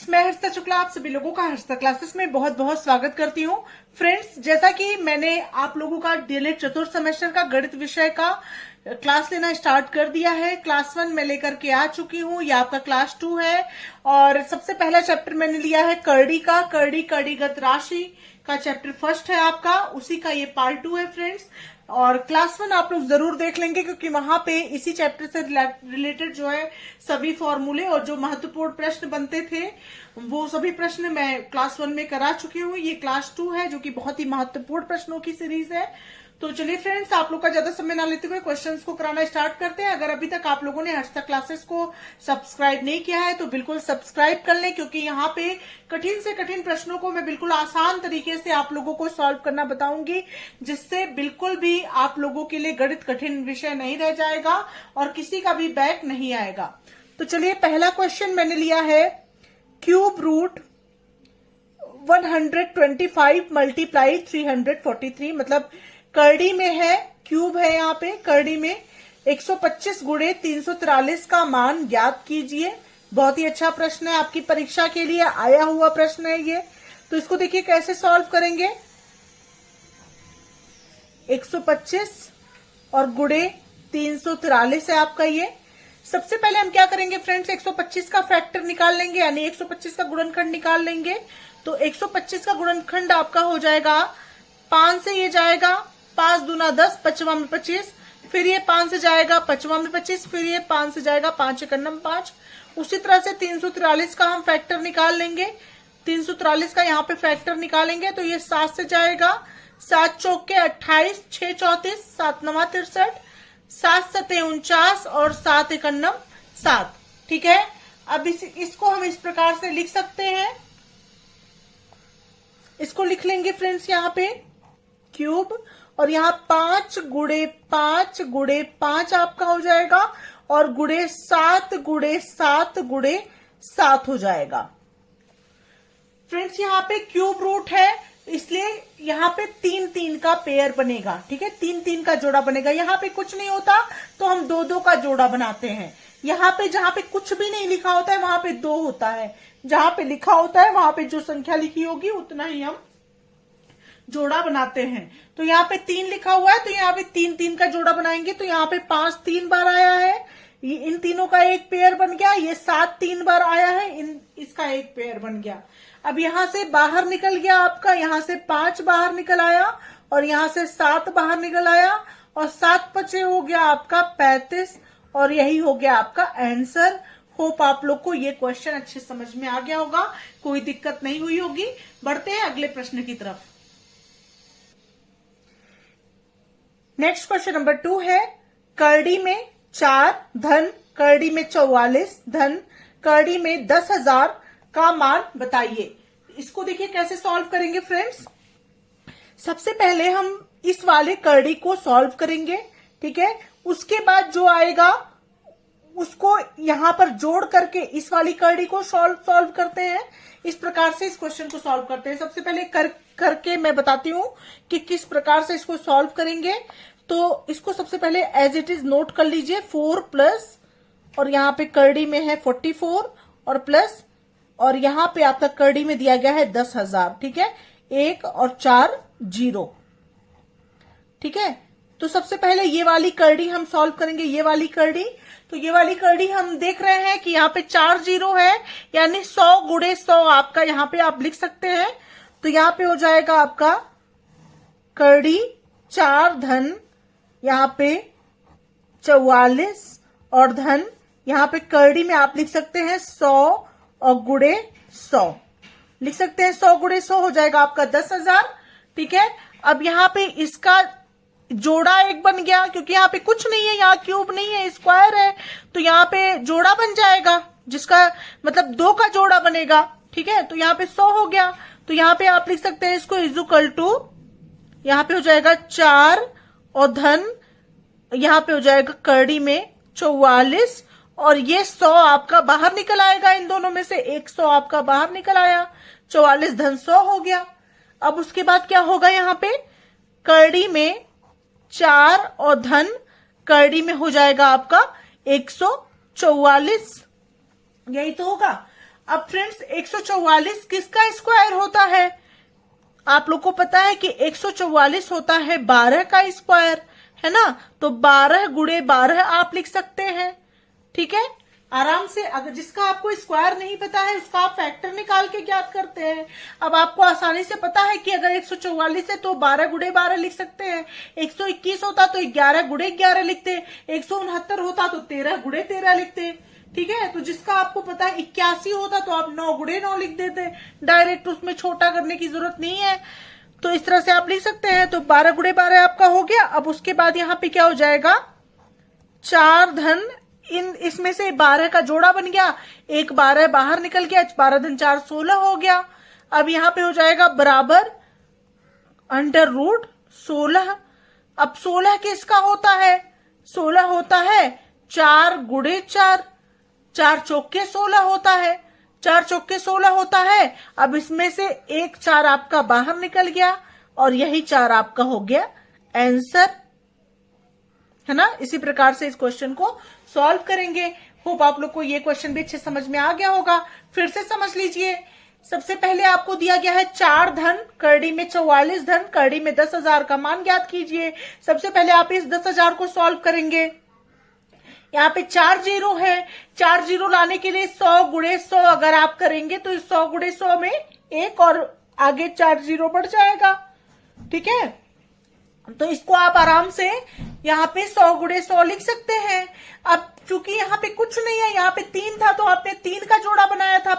Friends, मैं हर्षिता शुक्ला आप सभी लोगों का हर्षिता क्लासेस में बहुत बहुत स्वागत करती हूँ। फ्रेंड्स, जैसा कि मैंने आप लोगों का डीएलएड चतुर्थ सेमेस्टर का गणित विषय का क्लास लेना स्टार्ट कर दिया है। क्लास 1 मैं लेकर के आ चुकी हूँ, ये आपका क्लास 2 है। और सबसे पहला चैप्टर मैंने लिया है करड़ी का, कड़ीगत राशि का चैप्टर फर्स्ट है आपका, उसी का ये पार्ट 2 है फ्रेंड्स। और क्लास 1 आप लोग जरूर देख लेंगे क्योंकि वहां पे इसी चैप्टर से रिलेटेड जो है सभी फॉर्मूले और जो महत्वपूर्ण प्रश्न बनते थे वो सभी प्रश्न मैं क्लास 1 में करा चुकी हूँ। ये क्लास 2 है जो कि बहुत ही महत्वपूर्ण प्रश्नों की सीरीज है। तो चलिए फ्रेंड्स, आप लोग का ज्यादा समय ना लेते हुए क्वेश्चंस को कराना स्टार्ट करते हैं। अगर अभी तक आप लोगों ने हर्षिता क्लासेस को सब्सक्राइब नहीं किया है तो बिल्कुल सब्सक्राइब कर लें, क्योंकि यहाँ पे कठिन से कठिन प्रश्नों को मैं बिल्कुल आसान तरीके से आप लोगों को सॉल्व करना बताऊंगी, जिससे बिल्कुल भी आप लोगों के लिए गणित कठिन विषय नहीं रह जाएगा और किसी का भी बैक नहीं आएगा। तो चलिए, पहला क्वेश्चन मैंने लिया है क्यूब रूट 125 मल्टीप्लाई 343, मतलब करड़ी में है, क्यूब है यहाँ पे, करड़ी में 125 गुणे 343 का मान ज्ञात कीजिए। बहुत ही अच्छा प्रश्न है, आपकी परीक्षा के लिए आया हुआ प्रश्न है ये। तो इसको देखिए कैसे सॉल्व करेंगे। 125 और गुणे 343 है आपका ये। सबसे पहले हम क्या करेंगे फ्रेंड्स, 125 का फैक्टर निकाल लेंगे, यानी 125 का गुणनखंड निकाल लेंगे। तो 125 का गुणनखंड आपका हो जाएगा 5 से ये जाएगा, 5 दूना 10, 5वां में 25, फिर ये 5 से जाएगा, 5वां में 25, फिर ये 5 से जाएगा, 5 एकन्नम 5। उसी तरह से 343 का हम फैक्टर निकाल लेंगे। 343 का यहाँ पे फैक्टर निकालेंगे तो ये 7 से जाएगा, 7 चौक के 28, 6 34, 7 नवा 63, 7 सते 49 और 7 एकन्नम 7। ठीक है, अब इसको हम इस प्रकार से लिख सकते हैं। इसको लिख लेंगे फ्रेंड्स यहाँ पे क्यूब, और यहाँ 5 गुणे 5 आपका हो जाएगा, और गुणे 7 हो जाएगा। फ्रेंड्स, यहाँ पे क्यूब रूट है इसलिए यहाँ पे 3 का पेयर बनेगा। ठीक है, 3 का जोड़ा बनेगा। यहाँ पे कुछ नहीं होता तो हम 2 का जोड़ा बनाते हैं। यहाँ पे जहां पे कुछ भी नहीं लिखा होता है वहां पे 2 होता है, जहां पे लिखा होता है वहां पे जो संख्या लिखी होगी उतना ही हम जोड़ा बनाते हैं। तो यहाँ पे 3 लिखा हुआ है तो यहाँ पे 3 का जोड़ा बनाएंगे। तो यहाँ पे 5 3 बार आया है, इन तीनों का एक पेयर बन गया। ये 7 3 बार आया है, इसका एक पेयर बन गया। अब यहाँ से बाहर निकल गया आपका, यहाँ से 5 बाहर निकल आया और यहाँ से 7 बाहर निकल आया, और 7 5 हो गया आपका 35, और यही हो गया आपका आंसर। होप आप लोग को ये क्वेश्चन अच्छे समझ में आ गया होगा, कोई दिक्कत नहीं हुई होगी। बढ़ते हैं अगले प्रश्न की तरफ। नेक्स्ट क्वेश्चन नंबर 2 है करड़ी में 4 धन करड़ी में 44 धन करड़ी में 10,000 का मान बताइए। इसको देखिए कैसे सॉल्व करेंगे फ्रेंड्स। सबसे पहले हम इस वाले करड़ी को सॉल्व करेंगे, ठीक है। उसके बाद जो आएगा उसको यहां पर जोड़ करके इस वाली करड़ी को सॉल्व करते हैं। इस प्रकार से इस क्वेश्चन को सॉल्व करते हैं। सबसे पहले करके मैं बताती हूं कि किस प्रकार से इसको सॉल्व करेंगे। तो इसको सबसे पहले एज इट इज नोट कर लीजिए, 4 प्लस, और यहाँ पे करड़ी में है 44 और प्लस, और यहाँ पे आपका करड़ी में दिया गया है 10,000। ठीक है, 1 और 4 0। ठीक है, तो सबसे पहले ये वाली करड़ी हम सॉल्व करेंगे। ये वाली करड़ी, तो ये वाली करड़ी हम देख रहे हैं कि यहाँ पे 4 0 है, यानी 100 गुणे 100 आपका यहाँ पे आप लिख सकते हैं। तो यहाँ पे हो जाएगा आपका करड़ी 4 धन यहाँ पे 44 और धन यहाँ पे करड़ी में आप लिख सकते हैं 100 और गुणे 100 लिख सकते हैं। 100 गुणे 100 हो जाएगा आपका 10,000। ठीक है, अब यहाँ पे इसका जोड़ा एक बन गया, क्योंकि यहाँ पे कुछ नहीं है, यहाँ क्यूब नहीं है, स्क्वायर है, तो यहाँ पे जोड़ा बन जाएगा, जिसका मतलब 2 का जोड़ा बनेगा। ठीक है, तो यहाँ पे 100 हो गया। तो यहाँ पे आप लिख सकते हैं इसको इक्वल टू, यहाँ पे हो जाएगा 4 और धन यहाँ पे हो जाएगा करड़ी में 44, और ये 100 आपका बाहर निकल आएगा। इन दोनों में से 100 आपका बाहर निकल आया, 44 धन 100 हो गया। अब उसके बाद क्या होगा, यहाँ पे करड़ी में 4 और धन करड़ी में हो जाएगा आपका 144, यही तो होगा। अब फ्रेंड्स 144 किसका स्क्वायर होता है? आप लोग को पता है कि 144 होता है 12 का स्क्वायर, है ना? तो 12 गुणे 12 आप लिख सकते हैं, ठीक है, आराम से। अगर जिसका आपको स्क्वायर नहीं पता है उसका आप फैक्टर निकाल के ज्ञात करते हैं। अब आपको आसानी से पता है कि अगर 144 है तो 12 गुणे 12 लिख सकते हैं, 121 होता तो 11 गुणे 11 लिखते, 169 होता तो 13 गुणे 13 लिखते, ठीक है। तो जिसका आपको पता है 81 होता तो आप 9 गुणे 9 लिख देते डायरेक्ट, उसमें छोटा करने की जरूरत नहीं है। तो इस तरह से आप लिख सकते हैं। तो 12 गुणे 12 आपका हो गया। अब उसके बाद यहाँ पे क्या हो जाएगा, 4 धन इसमें से 12 का जोड़ा बन गया, एक 12 बाहर निकल गया, 12 धन 4 16 हो गया। अब यहां पे हो जाएगा बराबर अंडर रूट 16। अब 16 किसका होता है? 16 होता है 4 गुणे 4, 4 चौके 16 होता है, 4 चौके 16 होता है। अब इसमें से एक 4 आपका बाहर निकल गया और यही 4 आपका हो गया आंसर, है ना। इसी प्रकार से इस क्वेश्चन को सॉल्व करेंगे। होप आप लोग को ये क्वेश्चन भी अच्छे समझ में आ गया होगा। फिर से समझ लीजिए। सबसे पहले आपको दिया गया है 4 धन करड़ी में 44 धन करड़ी में 10,000 का मान ज्ञात कीजिए। सबसे पहले आप इस 10,000 को सॉल्व करेंगे। यहाँ पे 4 जीरो है, 4 जीरो लाने के लिए 100 गुणे 100 अगर आप करेंगे तो 100 गुणे 100 में एक और आगे 4 जीरो बढ़ जाएगा, ठीक है। तो इसको आप आराम से यहाँ पे 100 गुणे 100 लिख सकते हैं। अब चूंकि यहाँ पे कुछ नहीं है, यहाँ पे 3 था तो आपने 3 का जोड़ा बनाया था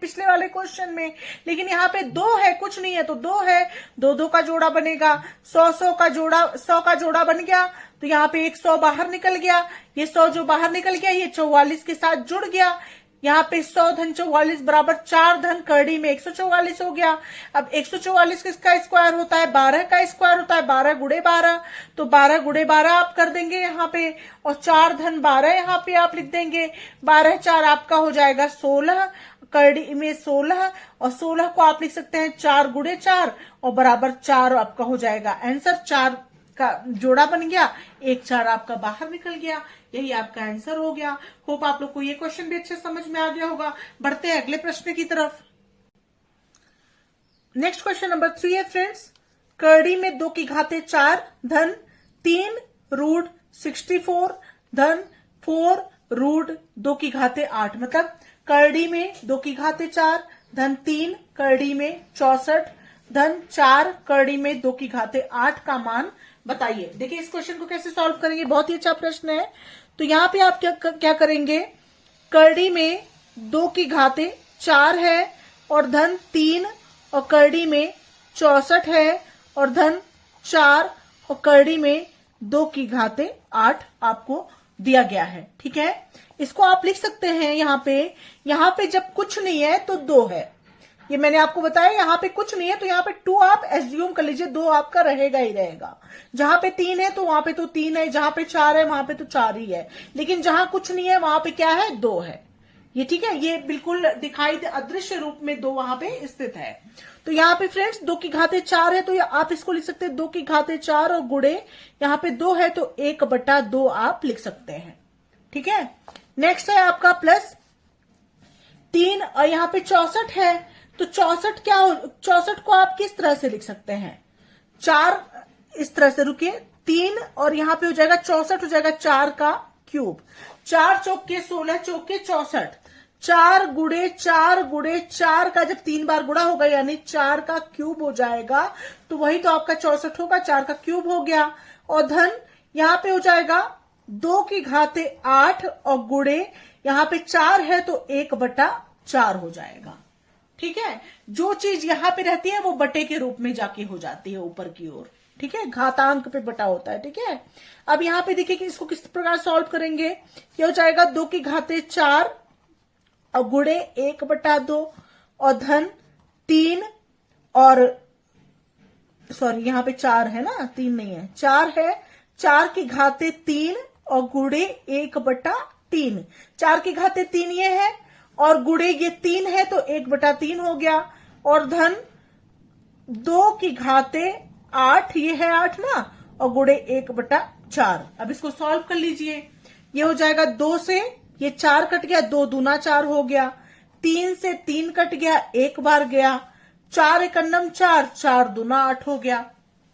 पिछले वाले क्वेश्चन में, लेकिन यहाँ पे 2 है, कुछ नहीं है तो 2 है, 2 का जोड़ा बनेगा। 100 का जोड़ा बन गया तो यहाँ पे एक 100 बाहर निकल गया, ये 100 जो बाहर निकल गया ये 44 के साथ जुड़ गया। यहाँ पे 100 धन 44 बराबर 4 धन करड़ी में 144 हो गया। अब 144 किसका स्क्वायर होता है? 12 का स्क्वायर होता है, 12 गुणे 12, तो 12 गुणे 12 आप कर देंगे यहाँ पे, और 4 धन 12 यहाँ पे आप लिख देंगे। 12 4 आपका हो जाएगा 16, करड़ी में 16, और 16 को आप लिख सकते हैं 4 गुणे 4 और बराबर 4 आपका हो जाएगा आंसर। 4 का जोड़ा बन गया, एक 4 आपका बाहर निकल गया, यही आपका आंसर हो गया। होप आप लोग को ये क्वेश्चन भी अच्छे समझ में आ गया होगा। बढ़ते हैं अगले प्रश्न की तरफ। नेक्स्ट क्वेश्चन नंबर 3 है फ्रेंड्स, करड़ी में 2 की घाते 4 धन 3 रूट 64 धन 4 रूट 2 की घाते 8, मतलब करड़ी में 2 की घाते 4 धन 3 करड़ी में 64 धन 4 करड़ी में 2 की घाते 8 का मान बताइए। देखिए इस क्वेश्चन को कैसे सॉल्व करेंगे, बहुत ही अच्छा प्रश्न है। तो यहाँ पे आप क्या करेंगे, करड़ी में 2 की घाते 4 है और धन 3 और करड़ी में 64 है और धन 4 और करड़ी में 2 की घाते 8 आपको दिया गया है, ठीक है। इसको आप लिख सकते हैं यहाँ पे जब कुछ नहीं है तो 2 है, ये मैंने आपको बताया। यहाँ पे कुछ नहीं है तो यहाँ पे 2 आप एज्यूम कर लीजिए, 2 आपका रहेगा ही रहेगा। जहां पे 3 है तो वहां पे तो 3 है, जहां पे 4 है वहां पे तो 4 ही है, लेकिन जहां कुछ नहीं है वहां पे क्या है, 2 है, ये ठीक है। ये बिल्कुल दिखाई अदृश्य रूप में 2 वहां पे स्थित है। तो यहाँ पे फ्रेंड्स 2 की घाते 4 है तो आप इसको लिख सकते हैं 2 की घाते 4 और गुणे यहाँ पे 2 है तो 1/2 आप लिख सकते हैं, ठीक है। नेक्स्ट है आपका प्लस 3 और यहाँ पे 64 है तो 64 को आप किस तरह से लिख सकते हैं, 4 इस तरह से, रुकिए, 3 और यहाँ पे हो जाएगा 64 हो जाएगा 4 का क्यूब, 4 चौके 16 चौके 64, 4 गुणे 4 का जब 3 बार गुणा होगा यानी 4 का क्यूब हो जाएगा, तो वही तो आपका 64 होगा, 4 का क्यूब हो गया। और धन यहाँ पे हो जाएगा 2 की घाते 8 और गुणे यहाँ पे 4 है तो 1/4 हो जाएगा, ठीक है। जो चीज यहां पे रहती है वो बटे के रूप में जाके हो जाती है ऊपर की ओर, ठीक है, घातांक पे बटा होता है, ठीक है। अब यहाँ पे देखिए कि इसको किस प्रकार सॉल्व करेंगे। ये हो जाएगा 2 की घाते 4 और गुणे 1/2 और धन 3 और सॉरी यहाँ पे 4 है ना, 3 नहीं है, 4 है, 4 की घाते 3 और गुणे 1/3, 4 की घाते 3 ये है और गुणे ये 3 है तो 1/3 हो गया, और धन 2 की घाते 8 ये है 8 ना, और गुणे 1/4। अब इसको सॉल्व कर लीजिए। ये हो जाएगा 2 से ये 4 कट गया, 2 दूना 4 हो गया, 3 से 3 कट गया, एक बार गया, 4 एकन्नम 4, 4 दूना 8 हो गया।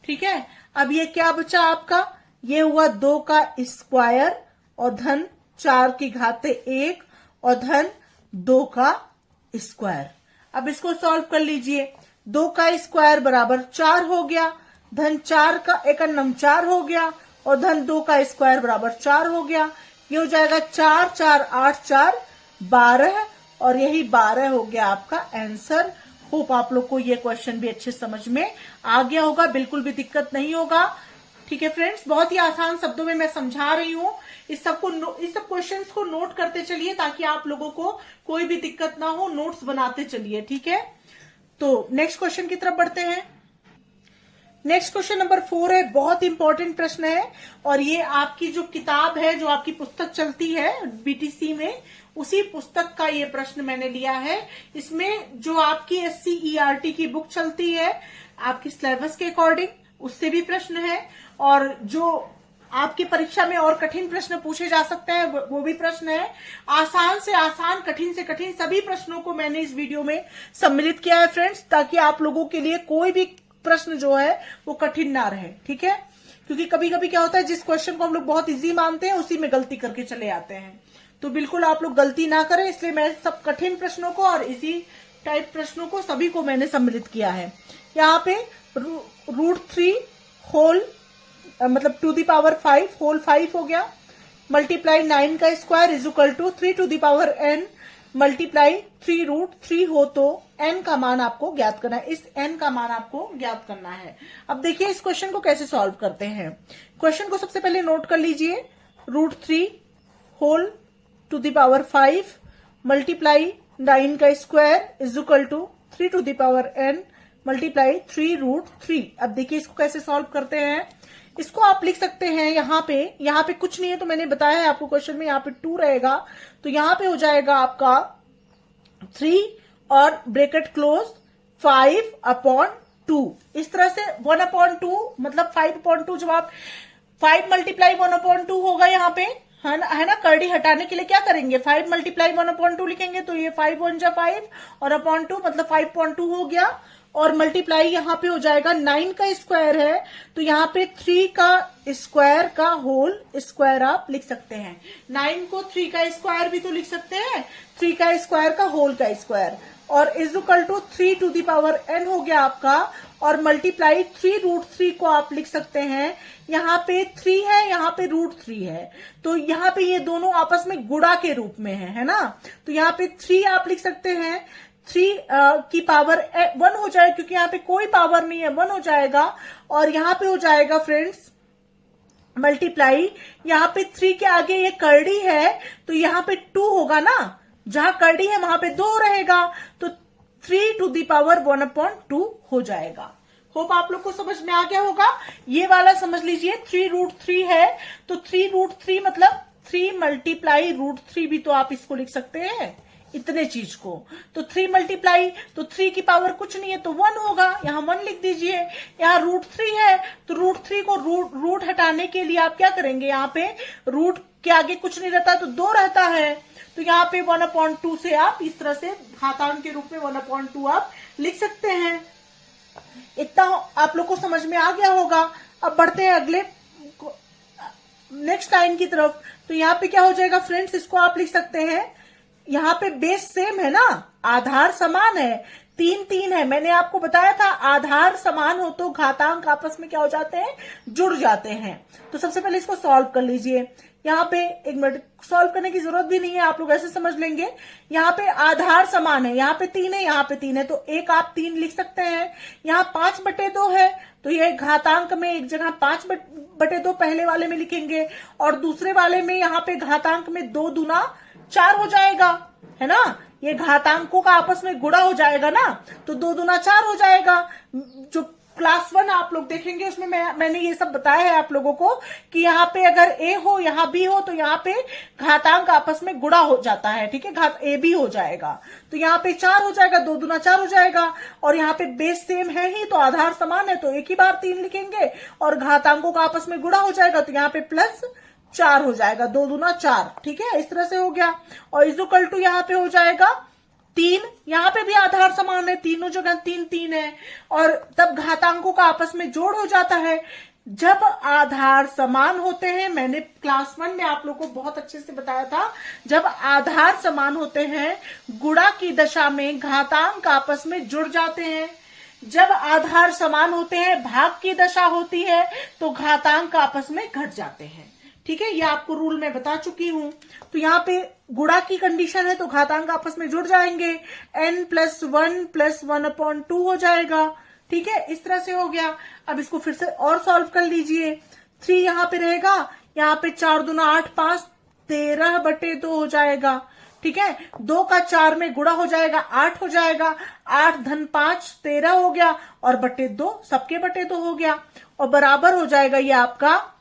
ठीक है, अब ये क्या बचा आपका, ये हुआ 2 का स्क्वायर और धन 4 की घाते 1 और धन 2 का स्क्वायर। अब इसको सॉल्व कर लीजिए। 2 का स्क्वायर बराबर 4 हो गया, धन 4 का एकन्नम 4 हो गया और धन 2 का स्क्वायर बराबर 4 हो गया। ये हो जाएगा 4 4 8 4 12 और यही 12 हो गया आपका आंसर। होप आप लोग को ये क्वेश्चन भी अच्छे समझ में आ गया होगा, बिल्कुल भी दिक्कत नहीं होगा। ठीक है फ्रेंड्स, बहुत ही आसान शब्दों में मैं समझा रही हूँ। इस सब क्वेश्चंस को नोट करते चलिए ताकि आप लोगों को कोई भी दिक्कत ना हो, नोट्स बनाते चलिए। ठीक है, तो नेक्स्ट क्वेश्चन की तरफ बढ़ते हैं। नेक्स्ट क्वेश्चन नंबर 4 है, बहुत इंपॉर्टेंट प्रश्न है और ये आपकी जो किताब है, जो आपकी पुस्तक चलती है बीटीसी में, उसी पुस्तक का ये प्रश्न मैंने लिया है। इसमें जो आपकी SCERT की बुक चलती है आपकी सिलेबस के अकॉर्डिंग, उससे भी प्रश्न है और जो आपकी परीक्षा में और कठिन प्रश्न पूछे जा सकते हैं वो भी प्रश्न है। आसान से आसान, कठिन से कठिन सभी प्रश्नों को मैंने इस वीडियो में सम्मिलित किया है फ्रेंड्स, ताकि आप लोगों के लिए कोई भी प्रश्न जो है वो कठिन ना रहे। ठीक है, क्योंकि कभी कभी क्या होता है, जिस क्वेश्चन को हम लोग बहुत इजी मानते हैं उसी में गलती करके चले आते हैं। तो बिल्कुल आप लोग गलती ना करें, इसलिए मैं सब कठिन प्रश्नों को और इजी टाइप प्रश्नों को सभी को मैंने सम्मिलित किया है। यहाँ पे √3 होल मतलब टू दी पावर 5 होल 5 हो गया, मल्टीप्लाई 9 का square is equal to 3 to the power n multiply 3√3 हो तो n का मान आपको ज्ञात करना है। इस n का मान आपको ज्ञात करना है। अब देखिए इस क्वेश्चन को कैसे सॉल्व करते हैं। क्वेश्चन को सबसे पहले नोट कर लीजिए, √3 whole to the power 5 multiply 9 का square is equal to 3 to the power n multiply 3√3। अब देखिए इसको कैसे सॉल्व करते हैं। इसको आप लिख सकते हैं यहाँ पे कुछ नहीं है तो मैंने बताया है आपको क्वेश्चन में, यहाँ पे 2 रहेगा तो यहाँ पे हो जाएगा आपका 3 और ब्रैकेट क्लोज 5/2। इस तरह से 1/2 मतलब 5/2, जब आप 5 मल्टीप्लाई 1/2 होगा यहाँ पे, है ना, कर्डी हटाने के लिए क्या करेंगे, 5 मल्टीप्लाई 1/2 लिखेंगे तो ये 5 1 जा 5 और अपॉन 2 मतलब 5.2 हो गया। और मल्टीप्लाई यहाँ पे हो जाएगा 9 का स्क्वायर है तो यहाँ पे 3 का स्क्वायर का होल स्क्वायर आप लिख सकते हैं। 9 को 3 का स्क्वायर भी तो लिख सकते हैं, 3 का स्क्वायर का होल का स्क्वायर और is equal to 3 to the power n हो गया आपका। और मल्टीप्लाई 3√3 को आप लिख सकते हैं, यहाँ पे 3 है यहाँ पे √3 है तो यहाँ पे ये दोनों आपस में गुणा के रूप में है ना, तो यहाँ पे 3 आप लिख सकते हैं, 3 की पावर 1 हो जाएगा क्योंकि यहाँ पे कोई पावर नहीं है, 1 हो जाएगा। और यहाँ पे हो जाएगा फ्रेंड्स मल्टीप्लाई, यहाँ पे 3 के आगे ये कर्डी है तो यहाँ पे 2 होगा ना, जहां कर्डी है वहां पे 2 रहेगा तो 3 टू दी पावर 1/2 हो जाएगा। होप आप लोग को समझ में आ गया होगा। ये वाला समझ लीजिए 3√3 है तो 3√3 मतलब 3 मल्टीप्लाई √3 भी तो आप इसको लिख सकते हैं इतने चीज को। तो 3 मल्टीप्लाई तो 3 की पावर कुछ नहीं है तो 1 होगा, यहाँ 1 लिख दीजिए। यहाँ √3 है तो √3 को रूट हटाने के लिए आप क्या करेंगे, यहाँ पे रूट के आगे कुछ नहीं रहता तो 2 रहता है तो यहाँ पे 1/2 से आप इस तरह से घातांक के रूप में 1/2 आप लिख सकते हैं। इतना आप लोग को समझ में आ गया होगा। अब बढ़ते हैं अगले नेक्स्ट लाइन की तरफ। तो यहाँ पे क्या हो जाएगा फ्रेंड्स, इसको आप लिख सकते हैं, यहाँ पे बेस सेम है ना, आधार समान है, 3 3 है। मैंने आपको बताया था आधार समान हो तो घातांक आपस में क्या हो जाते हैं, जुड़ जाते हैं। तो सबसे पहले इसको सॉल्व कर लीजिए। यहाँ पे 1 मिनट सॉल्व करने की जरूरत भी नहीं है, आप लोग ऐसे समझ लेंगे। यहाँ पे आधार समान है, यहाँ पे 3 है यहाँ पे 3 है तो एक आप 3 लिख सकते हैं। यहाँ 5/2 है तो ये घातांक में एक जगह 5/2 पहले वाले में लिखेंगे और दूसरे वाले में यहाँ पे घातांक में 2 दूना 4 हो जाएगा, है ना। ये घातांकों का आपस में गुणा हो जाएगा ना तो 2 दूना 4 हो जाएगा। जो क्लास 1 आप लोग देखेंगे उसमें मैंने ये सब बताया है आप लोगों को कि यहाँ पे अगर a हो यहाँ b हो तो यहाँ पे घातांक आपस में गुणा हो जाता है, ठीक है, घात a b हो जाएगा तो यहाँ पे 4 हो जाएगा, 2 दूना 4 हो जाएगा। और यहाँ पे बेस सेम है ही तो आधार समान है तो एक ही बार 3 लिखेंगे और घातांकों का आपस में गुणा हो जाएगा तो यहाँ पे +4 हो जाएगा, 2 दूना 4, ठीक है, इस तरह से हो गया। और इज इक्वल टू यहाँ पे हो जाएगा तीन, यहाँ पे भी आधार समान है, तीनों जगह तीन तीन है, और तब घातांकों का आपस में जोड़ हो जाता है। जब आधार समान होते हैं, मैंने क्लास 1 में आप लोगों को बहुत अच्छे से बताया था, जब आधार समान होते हैं गुणा की दशा में घातांक आपस में जुड़ जाते हैं। जब आधार समान होते हैं भाग की दशा होती है तो घातांक आपस में घट जाते हैं। ठीक है, ये आपको रूल मैं बता चुकी हूं। तो यहाँ पे गुणा की कंडीशन है तो घातांक आपस में जुड़ जाएंगे, n+1+1/2 हो जाएगा। ठीक है, इस तरह से हो गया। अब इसको फिर से और सॉल्व कर लीजिए। 3 यहाँ पे रहेगा, यहाँ पे 4 दूना 8, 5 13/2 हो जाएगा। ठीक है, 2 का 4 में गुणा हो जाएगा, 8 हो जाएगा, 8 धन 5 13 हो गया, और बटे 2 सबके बटे 2 हो गया, और बराबर हो जाएगा ये आपका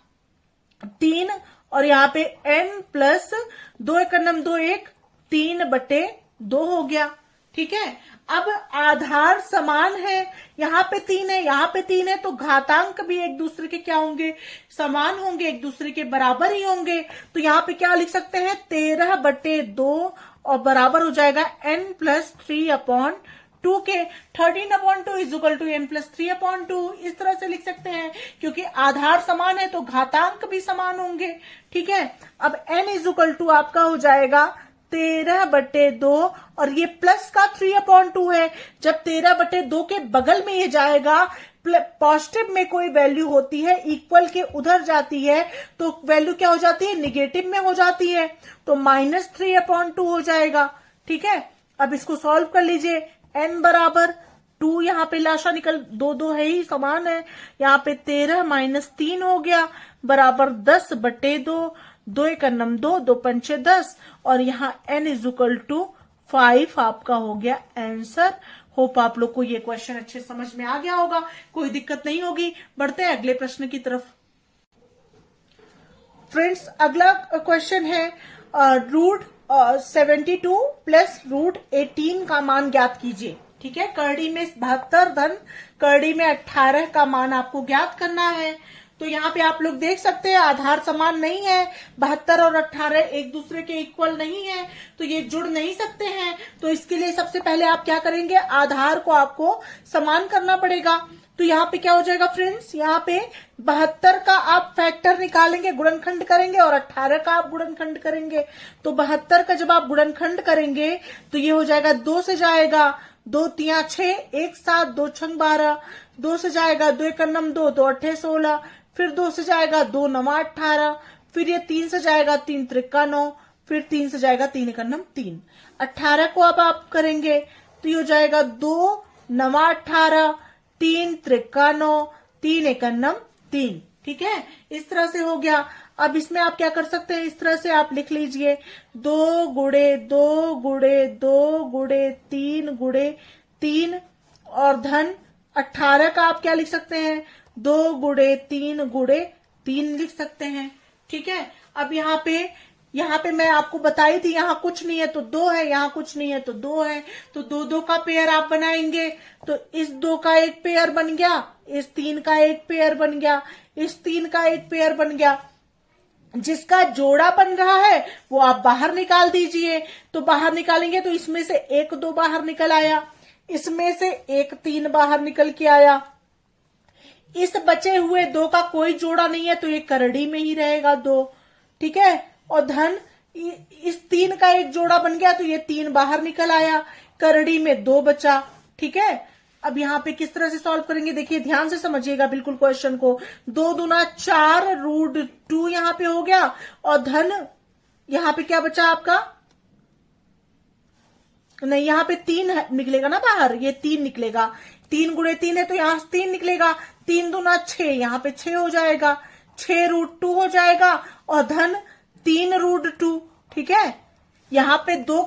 3, और यहाँ पे n+2 1 2 1 3/2 हो गया। ठीक है, अब आधार समान है, यहाँ पे 3 है, यहाँ पे 3 है, तो घातांक भी एक दूसरे के क्या होंगे, समान होंगे, एक दूसरे के बराबर ही होंगे। तो यहाँ पे क्या लिख सकते हैं, 13/2, और बराबर हो जाएगा n+3/2 के। 13/2 = n+3/2 इस तरह से लिख सकते हैं, क्योंकि आधार समान है तो घातांक भी समान होंगे। ठीक है, अब n = आपका हो जाएगा 13/2, और ये प्लस का 3/2 है। जब 13/2 के बगल में ये जाएगा, पॉजिटिव में कोई वैल्यू होती है, इक्वल के उधर जाती है, तो वैल्यू क्या हो जाती है, निगेटिव में हो जाती है, तो -3/2 हो जाएगा। ठीक है, अब इसको सॉल्व कर लीजिए। n बराबर 2, यहाँ पे लाशा निकल, 2 2 है ही, समान है, यहाँ पे 13 - 3 हो गया, बराबर 10/2, 2 1 2, 2 5 10, और यहाँ n = 5 आपका हो गया आंसर। होप आप लोग को ये क्वेश्चन अच्छे समझ में आ गया होगा, कोई दिक्कत नहीं होगी। बढ़ते हैं अगले प्रश्न की तरफ। फ्रेंड्स, अगला क्वेश्चन है √72 + √18 का मान ज्ञात कीजिए। ठीक है, करड़ी में 72 धन करड़ी में 18 का मान आपको ज्ञात करना है। तो यहाँ पे आप लोग देख सकते हैं आधार समान नहीं है, 72 और 18 एक दूसरे के इक्वल नहीं है, तो ये जुड़ नहीं सकते हैं। तो इसके लिए सबसे पहले आप क्या करेंगे, आधार को आपको समान करना पड़ेगा। तो यहाँ पे क्या हो जाएगा फ्रेंड्स, यहाँ पे 72 का आप फैक्टर निकालेंगे, गुणनखंड करेंगे, और 18 का आप गुणनखंड करेंगे। तो 72 का जब आप गुणनखंड करेंगे तो ये हो जाएगा, 2 से जाएगा, 2 3 6, 1 7, 2 6 12, 2 से जाएगा, 2 1 2, 2 8 16, फिर 2 से जाएगा, 2 9 18, फिर ये 3 से जाएगा, 3 3 9, फिर 3 से जाएगा, 3 1 3। 18 को अब आप करेंगे तो ये हो जाएगा 2 9 18, 3 3 9, 3 1 3। ठीक है, इस तरह से हो गया। अब इसमें आप क्या कर सकते हैं, इस तरह से आप लिख लीजिए, 2 × 2 × 2 × 3 × 3, और धन 18 का आप क्या लिख सकते हैं, 2 × 3 × 3 लिख सकते हैं। ठीक है, अब यहाँ पे मैं आपको बताई थी, यहाँ कुछ नहीं है तो 2 है, यहाँ कुछ नहीं है तो 2 है, तो 2 2 का पेयर आप बनाएंगे, तो इस 2 का एक पेयर बन गया, इस 3 का एक पेयर बन गया, इस 3 का एक पेयर बन गया। जिसका जोड़ा बन रहा है वो आप बाहर निकाल दीजिए। तो बाहर निकालेंगे तो इसमें से 1 2 बाहर निकल आया, इसमें से 1 3 बाहर निकल के आया। इस बचे हुए 2 का कोई जोड़ा नहीं है तो ये करड़ी में ही रहेगा 2। ठीक है, और धन इस 3 का एक जोड़ा बन गया तो ये 3 बाहर निकल आया, करड़ी में 2 बचा। ठीक है, अब यहाँ पे किस तरह से सॉल्व करेंगे, देखिए ध्यान से समझिएगा बिल्कुल क्वेश्चन को। 2 दूना 4 √2 यहाँ पे हो गया, और धन यहाँ पे क्या बचा आपका, नहीं यहाँ पे 3 निकलेगा ना बाहर, ये 3 निकलेगा, 3 × 3 है तो यहाँ 3 निकलेगा, 3 दूना 6, यहाँ पे 6 हो जाएगा, 6 √2 हो जाएगा, और धन 3 √2। ठीक है, यहाँ पे 2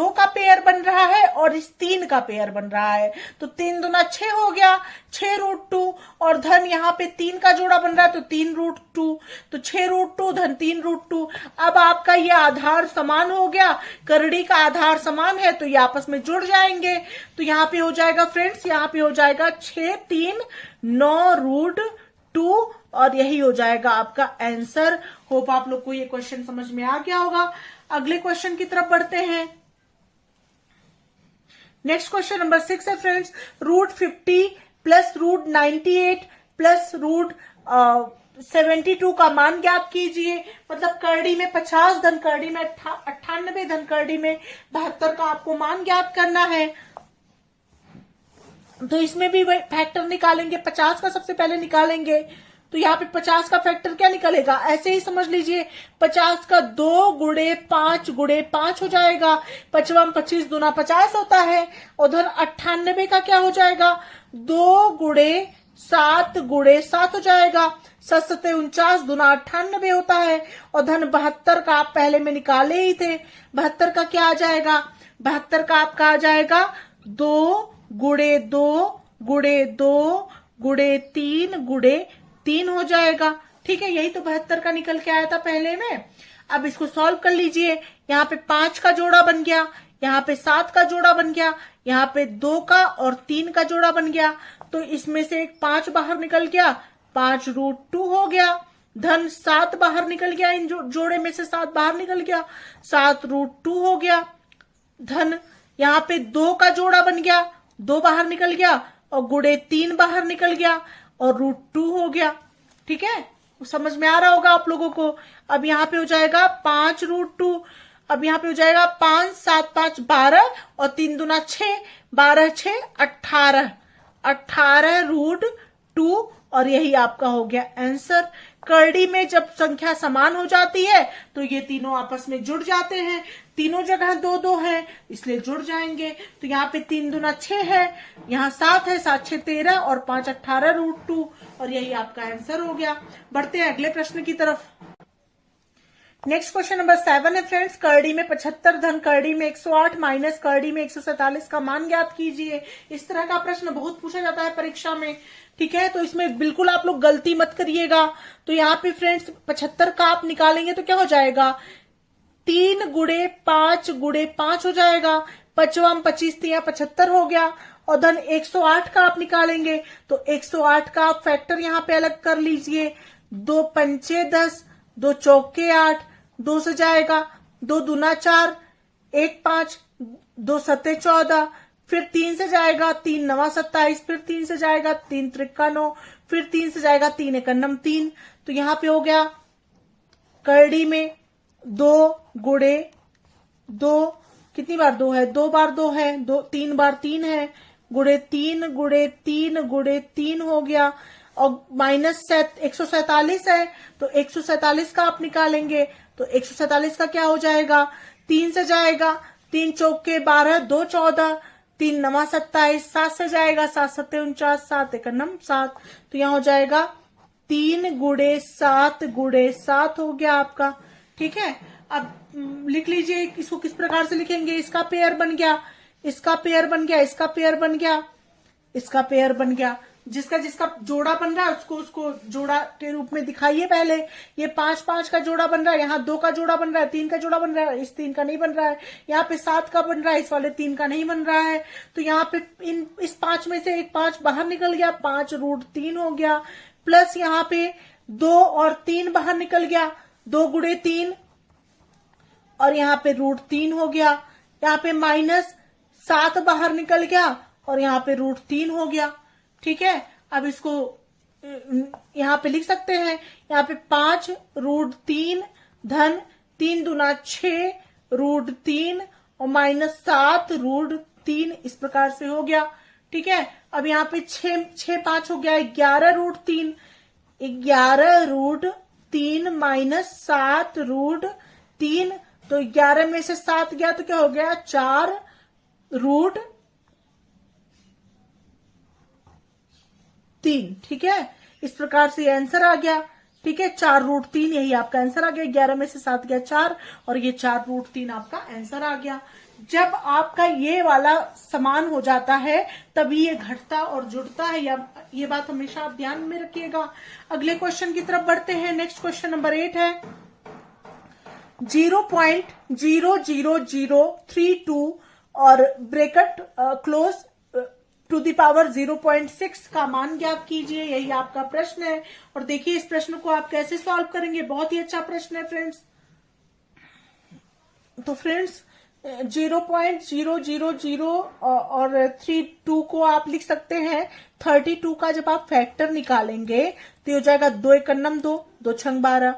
का पेयर बन रहा है और इस 3 का पेयर बन रहा है, तो 3 दूना 6 हो गया, 6 √2, और धन यहाँ पे 3 का जोड़ा बन रहा है तो 3 √2, तो 6 √2 धन 3 √2। अब आपका ये आधार समान हो गया, करड़ी का आधार समान है तो ये आपस में जुड़ जाएंगे। तो यहाँ पे हो जाएगा फ्रेंड्स, यहाँ पे हो जाएगा 6 3 9 √2, और यही हो जाएगा आपका आंसर। होप आप लोग को ये क्वेश्चन समझ में आ गया होगा। अगले क्वेश्चन की तरफ बढ़ते हैं। नेक्स्ट क्वेश्चन नंबर 6 है फ्रेंड्स, √50 प्लस √98 प्लस √72 का मान ज्ञात कीजिए। मतलब करड़ी में 50, धन करड़ी में 98, धन करड़ी में 72 का आपको मान ज्ञात करना है। तो इसमें भी वही फैक्टर निकालेंगे, 50 का सबसे पहले निकालेंगे। तो यहाँ पे 50 का फैक्टर क्या निकलेगा, ऐसे ही समझ लीजिए 50 का 2 गुणे 5 गुणे 5 हो जाएगा। 55 25 दूना 50 होता है। और धन 98 का क्या हो जाएगा, 2 गुणे 7 गुणे 7 हो जाएगा। 7 7 49 दूना 98 होता है। और धन 72 का आप पहले में निकाले ही थे। 72 का क्या आ जाएगा, 72 का आपका आ जाएगा 2 गुणे 2 गुणे 2 गुणे 3 गुणे 3 हो जाएगा। ठीक है, यही तो 72 का निकल के आया था पहले में। अब इसको सॉल्व कर लीजिए। यहाँ पे 5 का जोड़ा बन गया, यहाँ पे 7 का जोड़ा बन गया, यहाँ पे 2 का और 3 का जोड़ा बन गया। तो इसमें से एक 5 बाहर निकल गया, 5 √2 हो गया। धन 7 बाहर निकल गया, इन जोड़े में से 7 बाहर निकल गया, 7 √2 हो गया। धन यहाँ पे 2 का जोड़ा बन गया, 2 बाहर निकल गया और गुणे 3 बाहर निकल गया और √2 हो गया। ठीक है, समझ में आ रहा होगा आप लोगों को। अब यहाँ पे हो जाएगा 5 √2। अब यहाँ पे हो जाएगा 5 7 5 12 और 3 दूना 6, 12 6 18, 18 √2 और यही आपका हो गया आंसर। करड़ी में जब संख्या समान हो जाती है तो ये तीनों आपस में जुड़ जाते हैं। तीनों जगह 2 2 है इसलिए जुड़ जाएंगे। तो यहाँ पे 3 दूना 6 है, यहाँ 7 है, 7 6 13 और 5 18 √2 और यही आपका आंसर हो गया। बढ़ते हैं अगले प्रश्न की तरफ। नेक्स्ट क्वेश्चन नंबर 7 है फ्रेंड्स, करड़ी में 75 धन करड़ी में 108 माइनस करड़ी में 147 का मान ज्ञात कीजिए। इस तरह का प्रश्न बहुत पूछा जाता है परीक्षा में। ठीक है, तो इसमें बिल्कुल आप लोग गलती मत करिएगा। तो यहाँ पे फ्रेंड्स 75 का आप निकालेंगे तो क्या हो जाएगा, 3 गुणे 5 गुणे 5 हो जाएगा। 55 25 3 75 हो गया। और धन 108 का आप निकालेंगे तो 108 का आप फैक्टर यहाँ पे अलग कर लीजिए। 2 पंचे 10, 2 चौके 8, 2 से जाएगा 2 दूना 4, 1 5, 2 सत्ते 14, फिर 3 से जाएगा 3 9 27, फिर 3 से जाएगा 3 त्रिका 9, फिर 3 से जाएगा 3 1 3। तो यहाँ पे हो गया करड़ी में 2 गुणे 2, कितनी बार 2 है, 2 बार 2 है, 3 बार 3 है, गुणे 3 गुणे 3 गुणे 3 हो गया। और माइनस 147 है तो 147 का आप निकालेंगे तो 147 का क्या हो जाएगा, 3 से जाएगा 3 चौके 12, 2 14, 3 9 27, 7 से जाएगा 7 7 49, 7 1 7। तो यहाँ हो जाएगा 3 गुणे 7 गुणे 7 हो गया आपका। ठीक है, अब लिख लीजिए इसको किस प्रकार से लिखेंगे। इसका पेयर बन गया, इसका पेयर बन गया, इसका पेयर बन गया, इसका पेयर बन गया। जिसका जिसका जोड़ा बन रहा है उसको जोड़ा के रूप में दिखाइए पहले। ये 5 5 का जोड़ा बन रहा है, यहाँ 2 का जोड़ा बन रहा है, 3 का जोड़ा बन रहा है, इस 3 का नहीं बन रहा है। यहाँ पे 7 का बन रहा है, इस वाले 3 का नहीं बन रहा है। तो यहाँ पे इस 5 में से एक 5 बाहर निकल गया, 5 √3 हो गया। प्लस यहाँ पे 2 और 3 बाहर निकल गया, 2 गुणे 3 और यहाँ पे √3 हो गया। यहाँ पे माइनस 7 बाहर निकल गया और यहाँ पे √3 हो गया। ठीक है, अब इसको यहाँ पे लिख सकते हैं। यहाँ पे 5 √3 धन 3 दूना 6 √3 और माइनस 7 √3 इस प्रकार से हो गया। ठीक है, अब यहाँ पे 6 5 हो गया, 11 √3, 11 √3 माइनस 7 √3। तो 11 में से 7 गया तो क्या हो गया, 4 √3। ठीक है, इस प्रकार से आंसर आ गया। ठीक है, 4 √3 यही आपका आंसर आ गया। 11 में से 7 गया 4 और ये 4 √3 आपका आंसर आ गया। जब आपका ये वाला समान हो जाता है तभी ये घटता और जुड़ता है, या ये बात हमेशा आप ध्यान में रखिएगा। अगले क्वेश्चन की तरफ बढ़ते हैं। नेक्स्ट क्वेश्चन नंबर 8 है, 0.00032 और bracket close to the power 0.6 का मान ज्ञात कीजिए। यही आपका प्रश्न है। और देखिए इस प्रश्न को आप कैसे सॉल्व करेंगे, बहुत ही अच्छा प्रश्न है फ्रेंड्स। तो फ्रेंड्स 0.000 और 32 को आप लिख सकते हैं 32 का जब आप फैक्टर निकालेंगे तो हो जाएगा 2 एकन्नम 2, 2 छंग 12,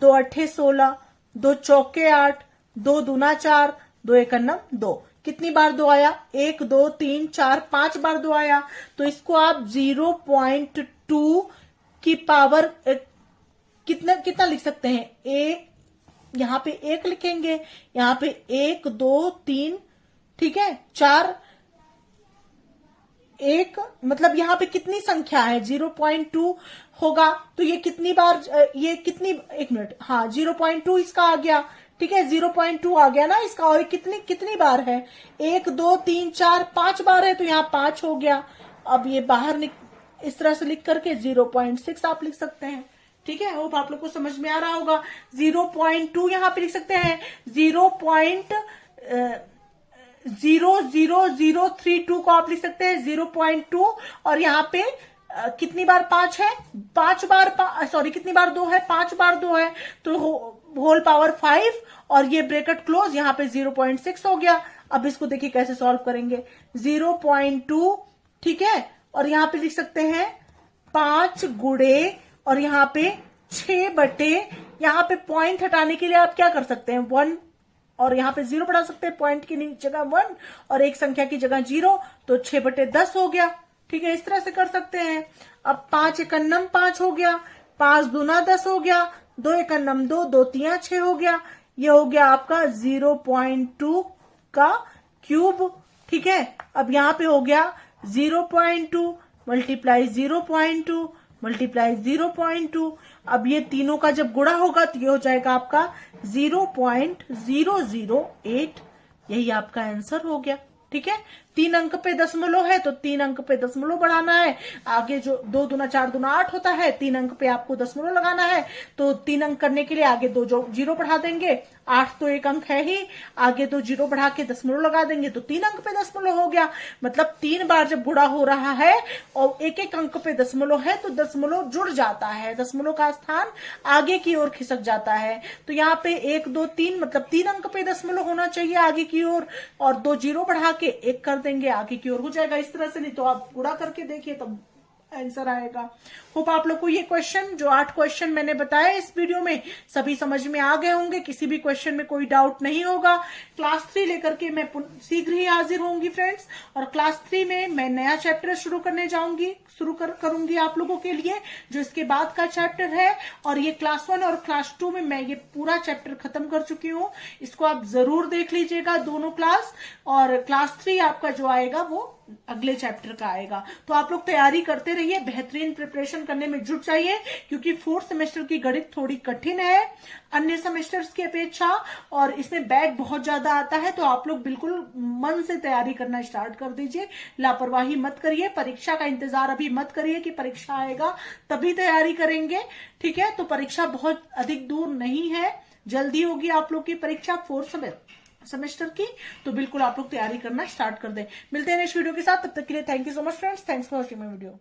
2 अट्ठे 16, 2 चौके 8, 2 दूना 4, 2 एकन्नम 2। कितनी बार 2 आया? 1 2 3 4 5 बार 2 आया। तो इसको आप 0.2 की पावर कितना लिख सकते हैं? यहां पे 1 लिखेंगे, यहां पे 1 2 3, ठीक है, 4, 1, मतलब यहां पे कितनी संख्या है? 0.2 होगा तो ये कितनी बार, ये कितनी, 1 मिनट, हाँ 0.2 इसका आ गया, ठीक है, 0.2 आ गया ना इसका। और कितनी बार है? 1 2 3 4 5 बार है, तो यहाँ 5 हो गया। अब ये बाहर इस तरह से लिख करके 0.6 आप लिख सकते हैं, ठीक है। होप आप लोग को समझ में आ रहा होगा। 0.2 यहां पे लिख सकते हैं, 0.00032 को आप लिख सकते हैं 0.2, और यहाँ पे कितनी बार 5 है? 5 बार, सॉरी कितनी बार 2 है? 5 बार 2 है, तो होल पावर 5, और ये ब्रैकेट क्लोज, यहाँ पे 0.6 हो गया। अब इसको देखिए कैसे सॉल्व करेंगे। 0.2, ठीक है, और यहाँ पे लिख सकते हैं 5 गुणे, और यहाँ पे 6 बटे, यहाँ पे पॉइंट हटाने के लिए आप क्या कर सकते हैं? 1, और यहाँ पे 0 बढ़ा सकते हैं, पॉइंट की जगह 1 और एक संख्या की जगह 0, तो 6 बटे 10 हो गया, ठीक है, इस तरह से कर सकते हैं। अब 5 एकन्नम 5 हो गया, 5 दूना 10 हो गया, 2 एकन्नम 2, 2 तिया 6 हो गया। ये हो गया आपका 0.2 का क्यूब, ठीक है। अब यहाँ पे हो गया 0.2 मल्टीप्लाई 0.2 मल्टीप्लाई 0.2। अब ये तीनों का जब गुणा होगा तो ये हो जाएगा आपका 0.008, यही आपका आंसर हो गया, ठीक है। 3 अंक पे दशमलव है तो 3 अंक पे दशमलव बढ़ाना है। आगे जो 2 दूना 4 दूना 8 होता है, 3 अंक पे आपको दशमलव लगाना है, तो 3 अंक करने के लिए आगे 2 जीरो बढ़ा देंगे। 8 तो 1 अंक है ही, आगे 2 जीरो बढ़ा के दशमलव लगा देंगे तो 3 अंक पे दशमलव हो गया। मतलब 3 बार जब गुणा हो रहा है और एक एक अंक पे दशमलव है तो दशमलव जुड़ जाता है, दशमलव का स्थान आगे की ओर खिसक जाता है। तो यहाँ पे 1 2 3 मतलब 3 अंक पे दशमलव होना चाहिए आगे की ओर, और 2 जीरो बढ़ा के 1 कर देंगे, आगे की ओर हो जाएगा इस तरह से। नहीं तो आप गुणा करके देखिए तब आंसर आएगा। होप आप लोग को ये क्वेश्चन, जो 8 क्वेश्चन मैंने बताया इस वीडियो में, सभी समझ में आ गए होंगे, किसी भी क्वेश्चन में कोई डाउट नहीं होगा। क्लास 3 लेकर के मैं शीघ्र ही हाजिर होंगी फ्रेंड्स, और क्लास 3 में मैं नया चैप्टर शुरू करूंगी आप लोगों के लिए, जो इसके बाद का चैप्टर है। और ये क्लास 1 और क्लास 2 में मैं ये पूरा चैप्टर खत्म कर चुकी हूँ, इसको आप जरूर देख लीजिएगा दोनों क्लास। और क्लास 3 आपका जो आएगा वो अगले चैप्टर का आएगा। तो आप लोग तैयारी करते रहिए, बेहतरीन प्रिपरेशन करने में जुट जाइए, क्योंकि 4th सेमेस्टर की गणित थोड़ी कठिन है अन्य सेमेस्टर्स की अपेक्षा, और इसमें बैक बहुत ज्यादा आता है। तो आप लोग बिल्कुल मन से तैयारी करना स्टार्ट कर दीजिए, लापरवाही मत करिए, परीक्षा का इंतजार अभी मत करिए कि परीक्षा आएगा तभी तैयारी करेंगे, ठीक है। तो परीक्षा बहुत अधिक दूर नहीं है, जल्दी होगी आप लोग की परीक्षा 4th सेमेस्टर की। तो बिल्कुल आप लोग तैयारी करना स्टार्ट कर दें। मिलते हैं नेक्स्ट वीडियो के साथ, तब तक के लिए thank you so much friends, thanks for watching my video.